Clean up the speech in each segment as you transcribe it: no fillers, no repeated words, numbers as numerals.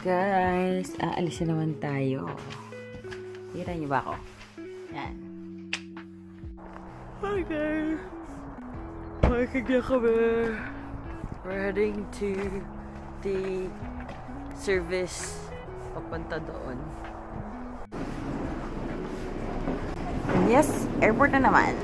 Guys, aalis na naman tayo. Hira niyo ba ako? Yan. Hi guys. Makikigyan kami. We're heading to the service papunta doon. And yes, airport na naman.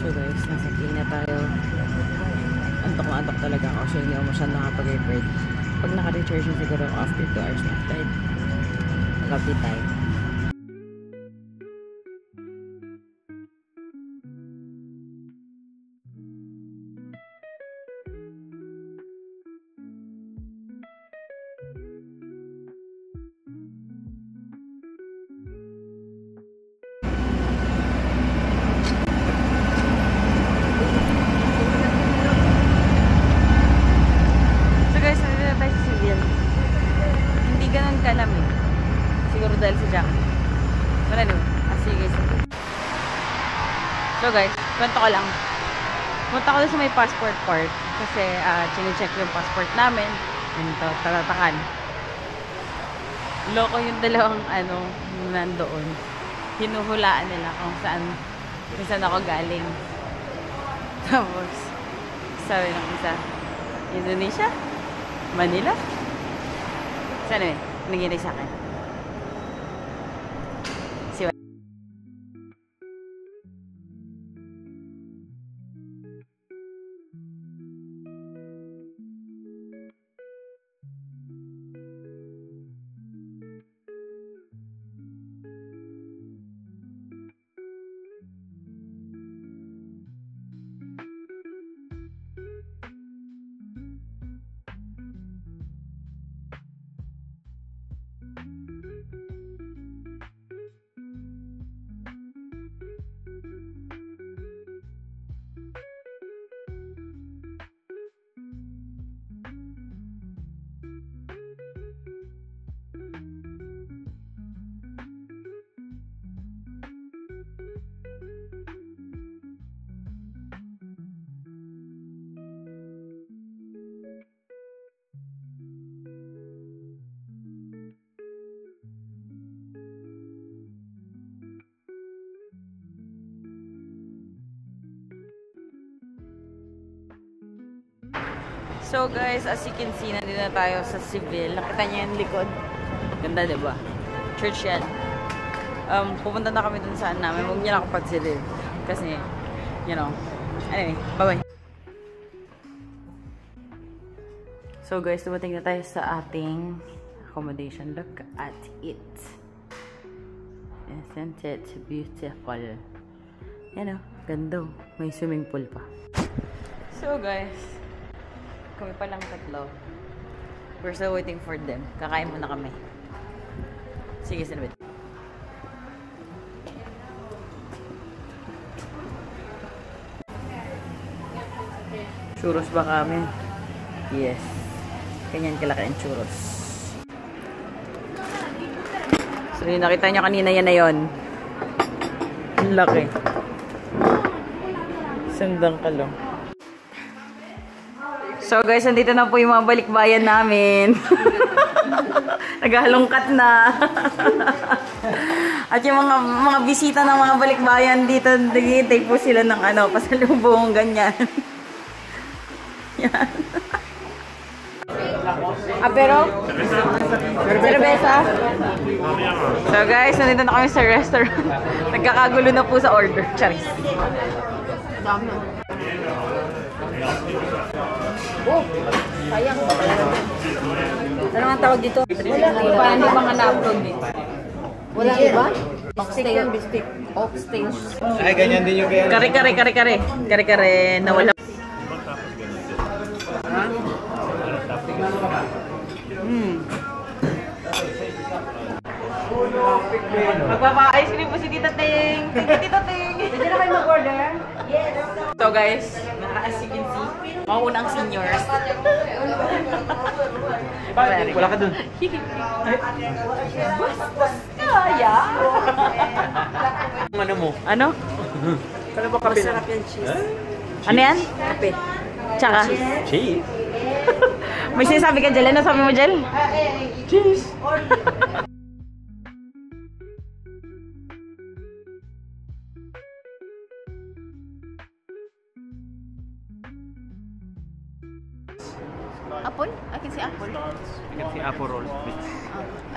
So guys, nasa plane na tayo. Antok na antok talaga ako. So hindi ako masyadong nakapag-record. Pag naka-recharge na siguro after 2 hours na flight, mag-update tayo. Kalamig. Siguro dahil sa jacket. But anyway, sige. So guys, kwento ko lang. Punta ko sa may passport part kasi chine-check yung passport namin. And tatatakan. Loko yung dalawang nandoon. Hinuhulaan nila kung saan ako galing. Tapos, sabi ng isa, Indonesia? Manila? Sana eh. Nangyari sa akin. So guys, as you can see, nandito na tayo sa Civil. Nakita niyo yung likod. Ganda, diba? Church yan. Pupunta na kami dun saan namin. Huwag niyo na ako pagsilid. Kasi, you know. Anyway, bye-bye. So guys, dumating na tayo sa ating accommodation. Look at it. Isn't it beautiful? Yan o, ganda. May swimming pool pa. So guys, kami pa lang tatlo. We're still waiting for them. Kakain muna kami. Sige, sinabit. Churros ba kami? Yes. Ganyan kalaki ang churros. So, yung nakita nyo kanina, yan na yun. Ang laki. Sandang kalong. So guys, nandito na po yung mga balikbayan namin. Naghalongkat na. At yung mga bisita ng mga balikbayan dito, naghihintay po sila ng pasalubong, ganyan. Yan. Pero? Cerveza? So guys, nandito na kami sa restaurant. Nagkakagulo na po sa order. Charis. Dami. Oh, sayang. Ano ang tawag dito? Wala iba. Hindi mga na-upload dito. Wala iba? Oxtail. Oxtail. Ay, ganyan din yung kaya. Kare-kare. Kare-kare na wala. Magpapaayos rin po si Tita Ting. Thank you, Tita Ting. Pwede na kayo mag-order? Yes. So guys, as you can see, mga unang seniors. Wala ka dun. Kaya. Ano mo? Ano? Ano ba kape? Masarap yung cheese. Ano yan? Kape. Tsaka. Cheese? May sinasabi ka, Jel. Ano sabi mo, Jel? Cheese! Apple? I can say apple. Kasi apple rolls with...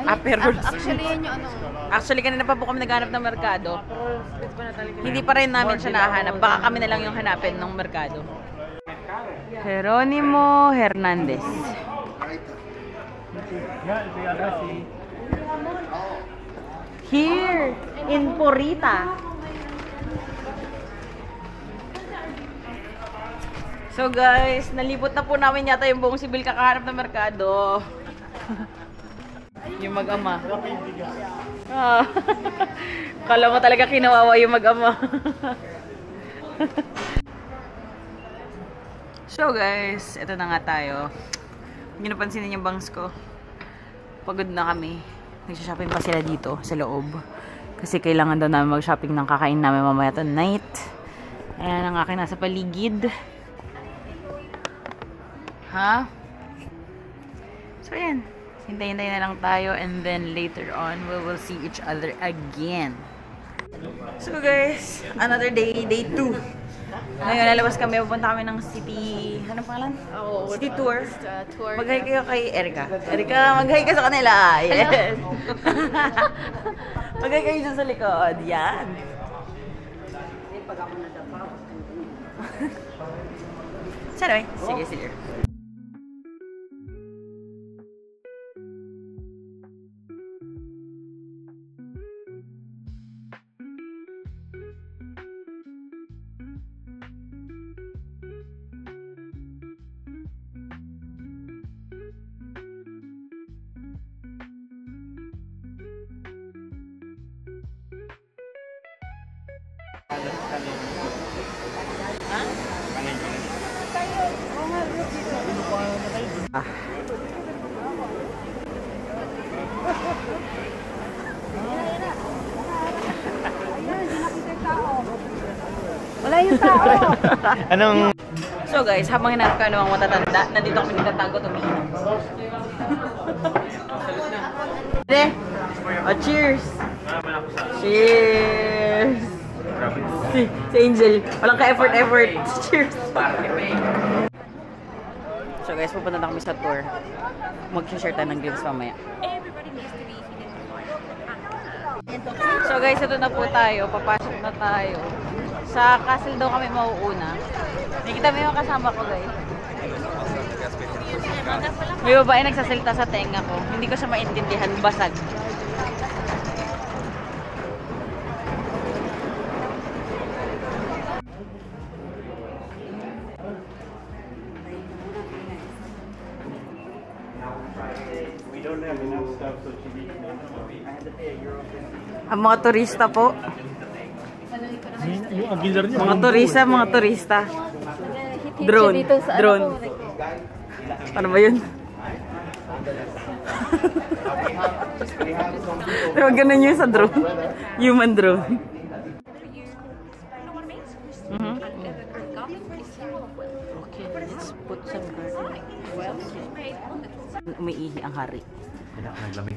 Apple rolls. Actually, yun yung ano. Actually, kanina pa po kami naghanap ng merkado. Hindi pa rin namin siya nahanap. Baka kami na lang yung hanapin ng merkado. Jeronimo Hernandez. Here in Porita. So guys, nalibot na po namin yata yung buong Sibil kakahanap ng merkado. Yung mag-ama. Ah. Kala mo talaga kinawawa yung mag-ama. So guys, ito na nga tayo. Hindi napansinin yung bangs ko. Pagod na kami. Nagsha-shopping pa sila dito sa loob. Kasi kailangan daw namin mag-shopping ng kakain namin mamaya tonight. Ayan ang akin nasa paligid. Ha? So ayan. Hintay-hintay na lang tayo and then later on we will see each other again. So guys, another day, day 2. Ngayon, lalabas kami. Pupunta kami ng city... Anong pangalan? Oh, City tour. Tour. Mag-hi kayo kay Erica. Erica, mag-hi ka sa kanila. Yes. Mag-hi kayo dyan sa likod. Yan. Sorry. Sige, sige. Wala yung tao. Anong... So guys, habang hinanap ka ano ang matatanda, nandito kami nagtatago tumiinom. Hindi. Oh, cheers! Cheers! Si Angel, walang ka-effort. Cheers! So guys, pupunta na kami sa tour. Mag-share tayo ng drinks mamaya. So guys, ito na po tayo. Papasok na tayo. Sa castle daw kami mauuna. Nakita mo yung kasama ko, guys. May babae nagsasalita sa tenga ko. Hindi ko siya maintindihan. Basag. Ang mga turista po. Mga turista. Drone. Ano ba yun? Diba ganun yun sa drone? Human drone. Okay, let's put some garlic. Umiihi ang hari. Naglamig.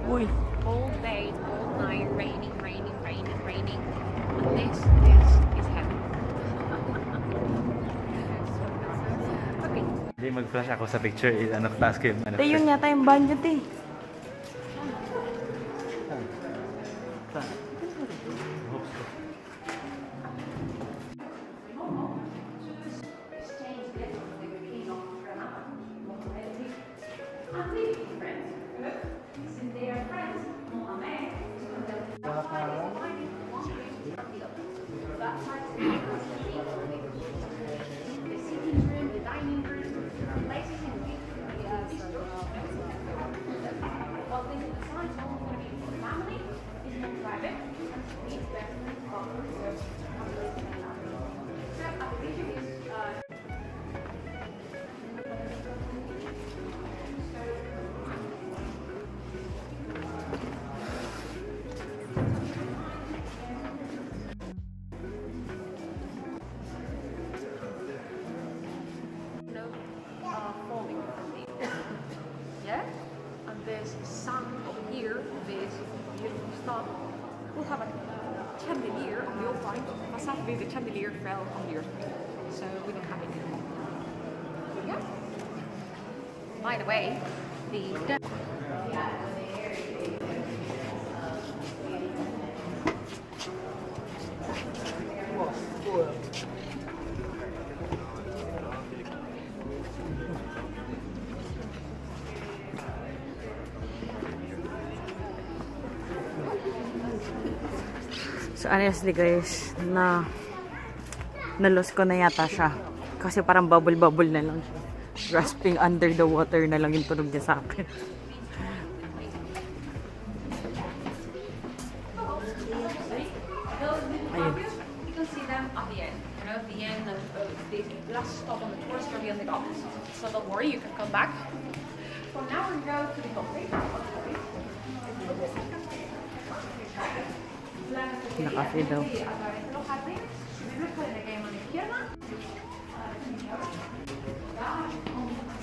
Uy. All day, all night, raining. And this is heaven. Okay. Hindi mag-flash ako sa picture. Ano, task ko yung... Ito yun yata yung banyo, te. fine. Passat with the chandelier fell on the earthquake, so we don't have it anymore. Yeah. By the way, the So honestly guys, na-loss ko na yata siya. Kasi parang bubble-bubble na lang siya. Grasping under the water na lang yung tunog niya sa akin. Ayun. you can see them at the end. You know, the end of the last stop on the tour is going to be on the docks. So don't worry, you can come back. For now, we go to the coffee. Nakafe daw.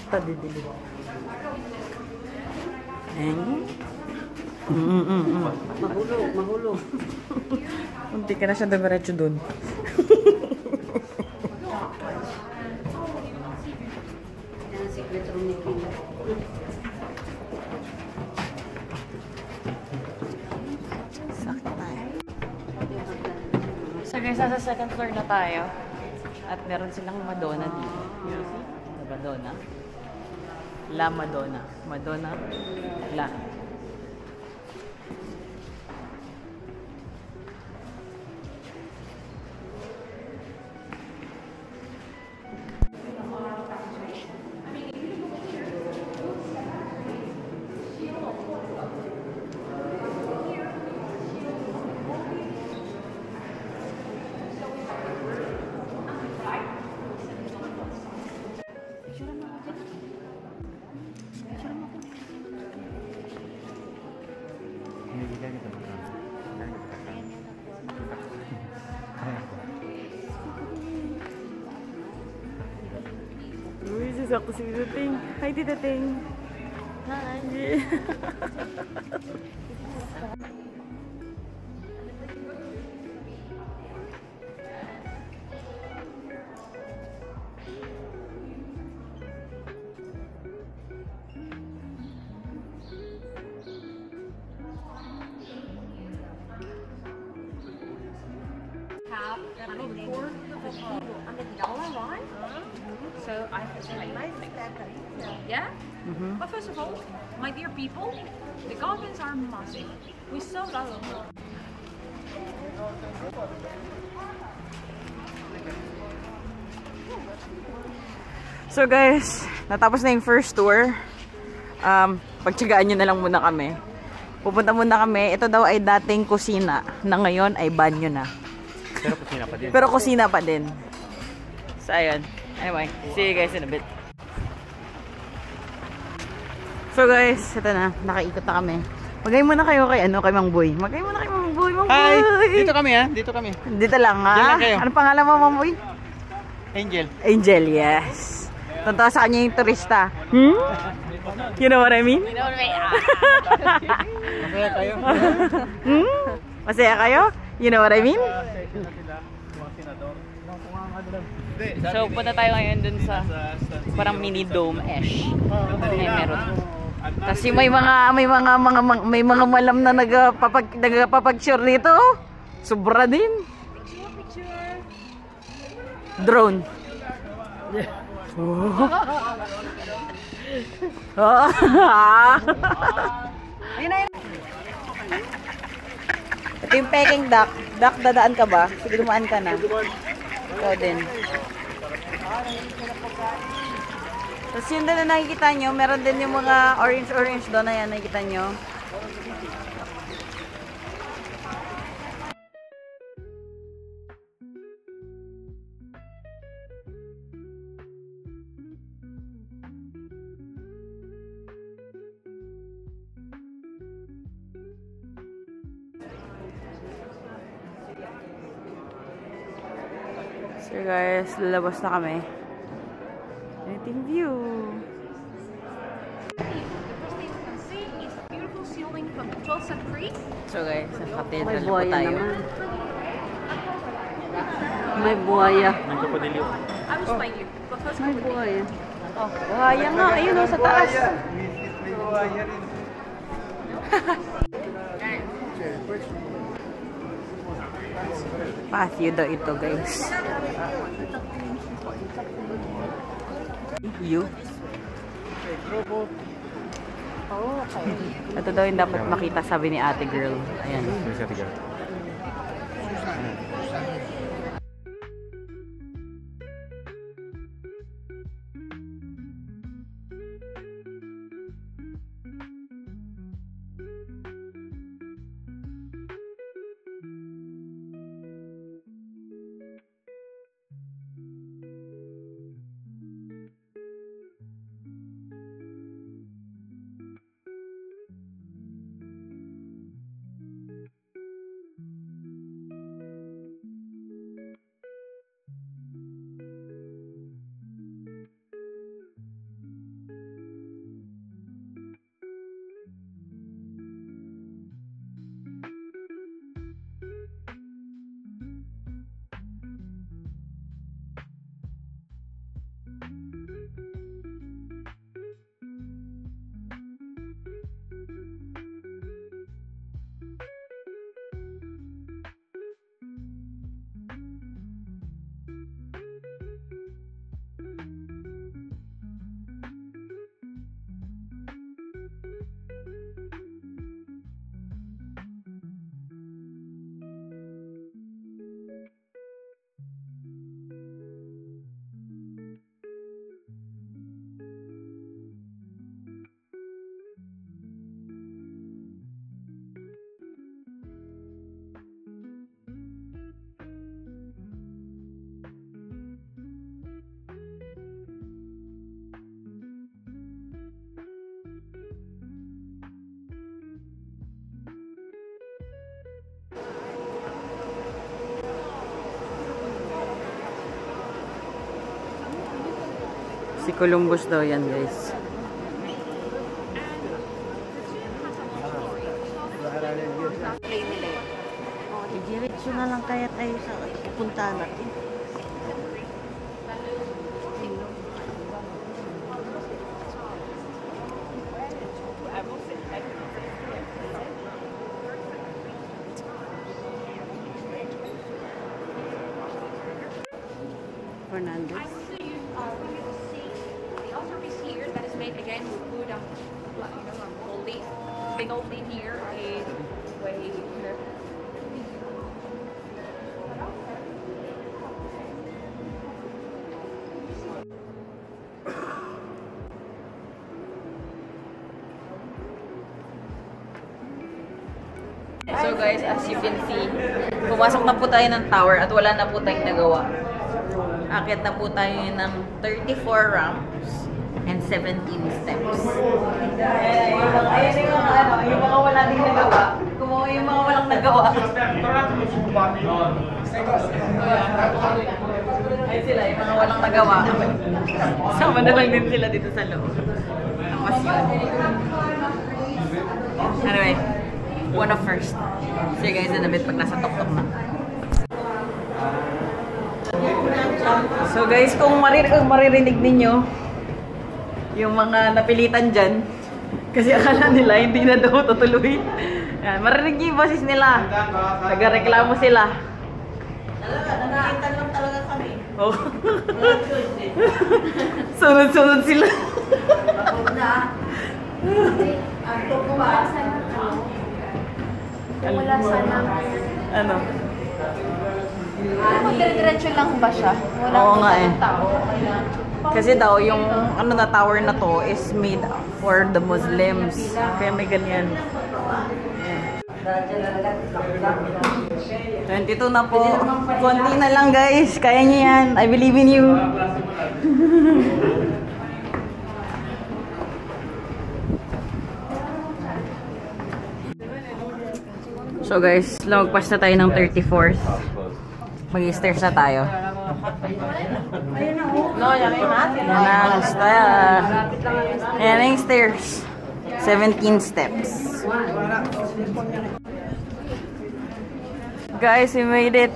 Padidili. Mahulog. Hindi ka na siya dumiretso dun. So guys, nasa second floor na tayo. At meron silang Madonna dito. Madonna. La Madonna. Madonna. La. Sis ako si Tita Ting. Hi Tita Ting. Hi. Have another tour on the Dala line. So I have to say, yeah. But first of all, my dear people, the gardens are massive. We saw that a lot. So guys, natapos na yung first tour. Pagtsagaan nyo na lang muna kami. Pupunta muna kami. Ito daw ay dating kusina na ngayon ay banyo na. Pero kusina pa din. Pero kusina pa din. So ayun. Anyway, see you guys in a bit. So guys, ito na. Nakaikot na kami. Magay muna kayo kay Mang Boy. Magay muna kay Mang Boy. Mang Hi! Boy! Dito kami ha. Dito kami. Dito lang ha. Diyan lang kayo. Ano pangalan mo, Mang Boy? Angel. Angel, yes. Tuntua sa kanya yung turista. You know what I mean? Masaya kayo. Masaya kayo? You know what I mean? So, punta tayo ngayon dun sa parang mini dome-ish. Ay, meron. Kasi may mga malam na nagpapag-picture dito. Sobra din. Drone. Oh. Ito yung Peking duck. Duck, dadaan ka ba? Sige, dumaan ka na. Ikaw din. Tapos yun din na nakikita nyo, meron din yung mga orange doon na yan, nakikita nyo. So guys, lalabas na kami. Anything view. So guys, sa cathedral po tayo. May buhaya. May kapadilyo. I will explain you. But first, May buhaya. Oh, buhaya nga. Ayun o, sa taas. May buhaya rin. Patio daw ito, guys. You? Oh, okay. Ito daw yung dapat makita, sabi ni ate girl. Ayan. May sa tiga. Si Columbus daw yan, guys. Diretso na lang kaya tayo sa pupuntahan natin. Fernandez. The altarpiece here that is made again with wood and gold leaf. Big old leaf here is way here. So guys, as you can see, pumasok na po tayo ng tower at wala na po tayong nagawa. Akit na po tayo ng 34 ramps and 17 steps. Ayan yung mga wala din nagawa. Kumuha yung mga walang nagawa. Ay sila, yung mga walang nagawa. Sama na lang din sila dito sa loob. Mas yun. Anyway, one of first. See you guys in a bit pag nasa tok-tok na. So guys, kung maririnig ninyo yung mga napilitan dyan, kasi akala nila hindi na daw tutuloy. Yan, maririnig yung boses nila. Nagreklamo sila. Nakikita lang talaga kami. Oh. Sunod-sunod sila. Wala sana. Ano? Dire-diretso lang ba siya? Wala Oo nga eh. tao. Kasi daw yung ano na tower na to is made for the Muslims. Kaya may ganyan. Yeah. 22 na po. Konti na lang guys. Kaya niyo yan. I believe in you. So guys, lumagpas na tayo ng 34th. Mag-stairs na tayo. No, yan yung natin. Yan na, ayan na yung stairs. 17 steps. Guys, we made it.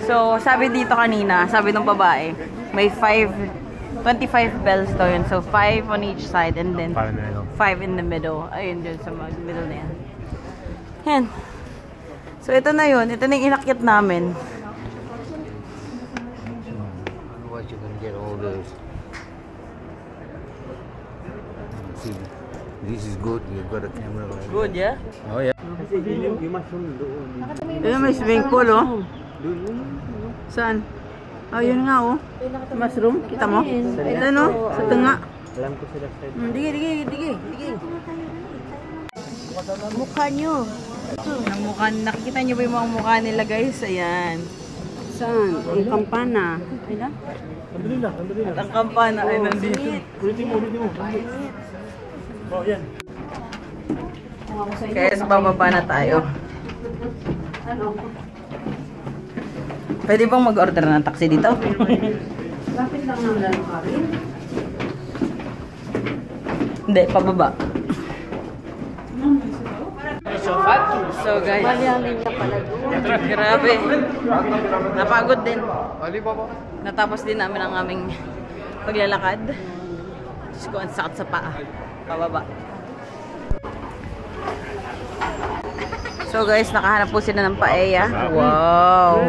So, sabi dito kanina, sabi ng babae, may 25 bells to yun. So, 5 on each side and then 5 in the middle. Ayun dun sa middle na yan. Yan. So, ito na yun. Ito na yung inakyat namin. Otherwise, you're gonna get all those. See, this is good. You've got a camera right. Good, yeah? Oh yeah. Ayun, may swimming pool, oh. Saan? Oh, yun nga, oh. Mushroom. Kita mo? Ayun, oh. Sa tunga. Alam ko sila sa Dige. Mukha nyo. Ang mukha, nakikita niyo ba yung mga mukha nila, guys? Ayan. Saan? Ang kampana. Ayun. At ang kampana ay nandito. Ulitin mo. Oh, yan. Kaya sa bababa na tayo. Pwede bang mag-order ng taxi dito? Lapit lang ng lalakari. Hindi, pababa. So guys, grabe. Napagod din. Natapos din namin ang aming paglalakad. Diyos ko, ang sakit sa paa. Pababa. So guys, nakahanap po sila ng paella. Wow!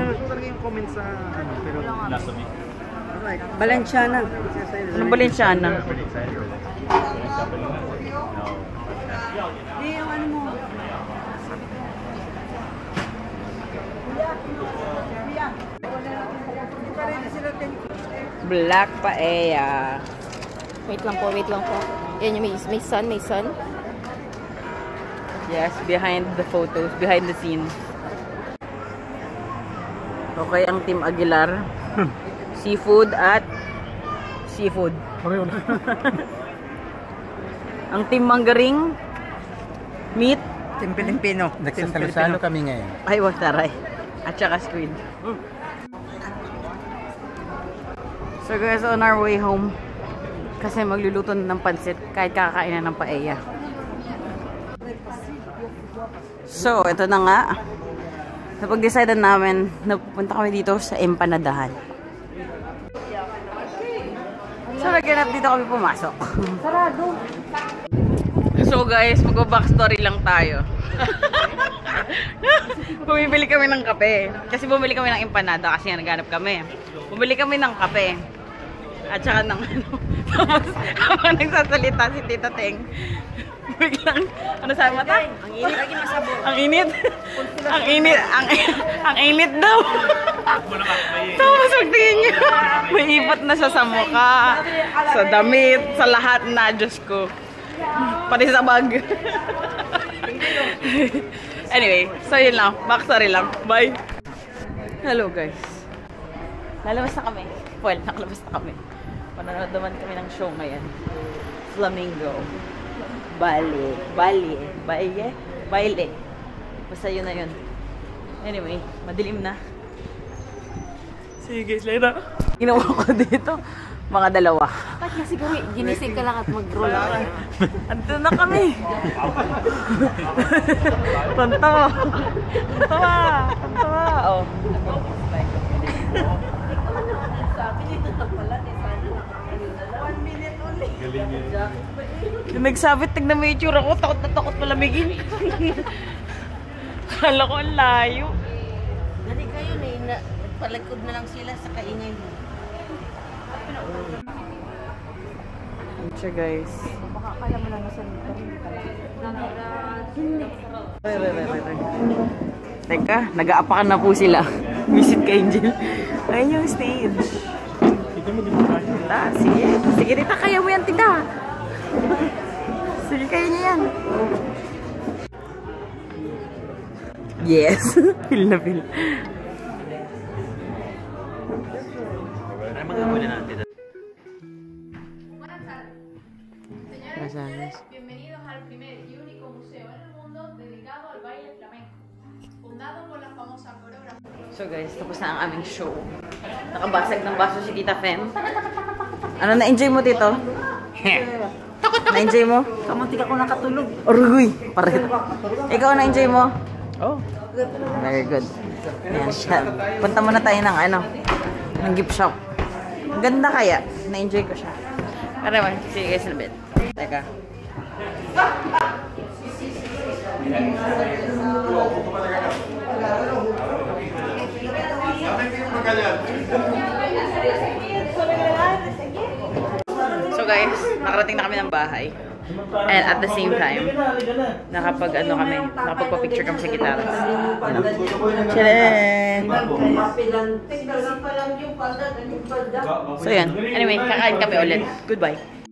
Balenciana. Anong Balenciana? Yung ano mo. Black paella. Wait lang po. Yan yung may sun. Yes, behind the photos, behind the scenes. Okay, ang Team Aguilar. Seafood at seafood. Ang Team Manggaring, meat. Team Pilipino. Nagsasalo kami ngayon. Ay, wasaray. At saka squid. So guys, on our way home, kasi magluluto na ng pansit kahit kakakain na ng paella. So, ito na nga. Napag-decide namin na pupunta kami dito sa Empanadahan. So, naganap dito kami pumasok. Sarado. So guys, mag-backstory lang tayo. Bumibili kami ng kape. Kasi bumili kami ng empanada kasi naghanap kami. Bumili kami ng kape. At saka ng ano. Tapos, habang nagsasalita si Tita Teng, biglang, ano sabi mo ta? Ang init. Ang init. Ang init daw. Tapos magtingin niyo. May ipot na siya sa mukha, sa damit, sa lahat na, Diyos ko. Pati sa bag. Anyway, so yun lang. Backstory lang. Bye. Hello guys. Lalabas na kami. Well, nakalabas na kami. Panonood naman kami ng show ngayon. Flamingo. Baile. Basta yun na yun. Anyway, madilim na. See you guys later. Ginawa ko dito, mga dalawa. Bakit nga siguro ginising ka lang at mag-roll ka? Andun na kami. Tontawa. Oh. Yung nagsabi, tignan mo yung itsura ko, takot na takot malamigin. Kala ko ang layo. Dali kayo na palagkod na lang sila sa kaingay mo. Siya guys. Baka kaya mo lang nasa nito. Teka, nag-aapakan na po sila. Visit ka, Angel. Ayun yung stage. Sige. Sige, tita, kaya mo yan, tita. Sige, kaya niya yan. Yes. Feel na feel. Ay, mag-amuli natin. Bienvenidos al primer y único museo en el mundo dedicado al baile flamenco, fundado por la famosa coreógrafa. So guys, tapos na ang aming show. Nakabasag ng baso si Tita Fem. Ano, na-enjoy mo dito? Na-enjoy mo? Kamuntik ako nakatulog. Orgoy! Pareho. Ikaw na-enjoy mo? Oh. Very good. Ayan siya. Punta muna tayo ng ng gift shop. Ang ganda kaya. Na-enjoy ko siya. Pero naman, see you guys in a bit. Teka. So guys, nakarating na kami ng bahay. And at the same time, nakapagpa-picture kami sa gitara. Tcharam! So yan. Anyway, kakain kami ulit. Goodbye.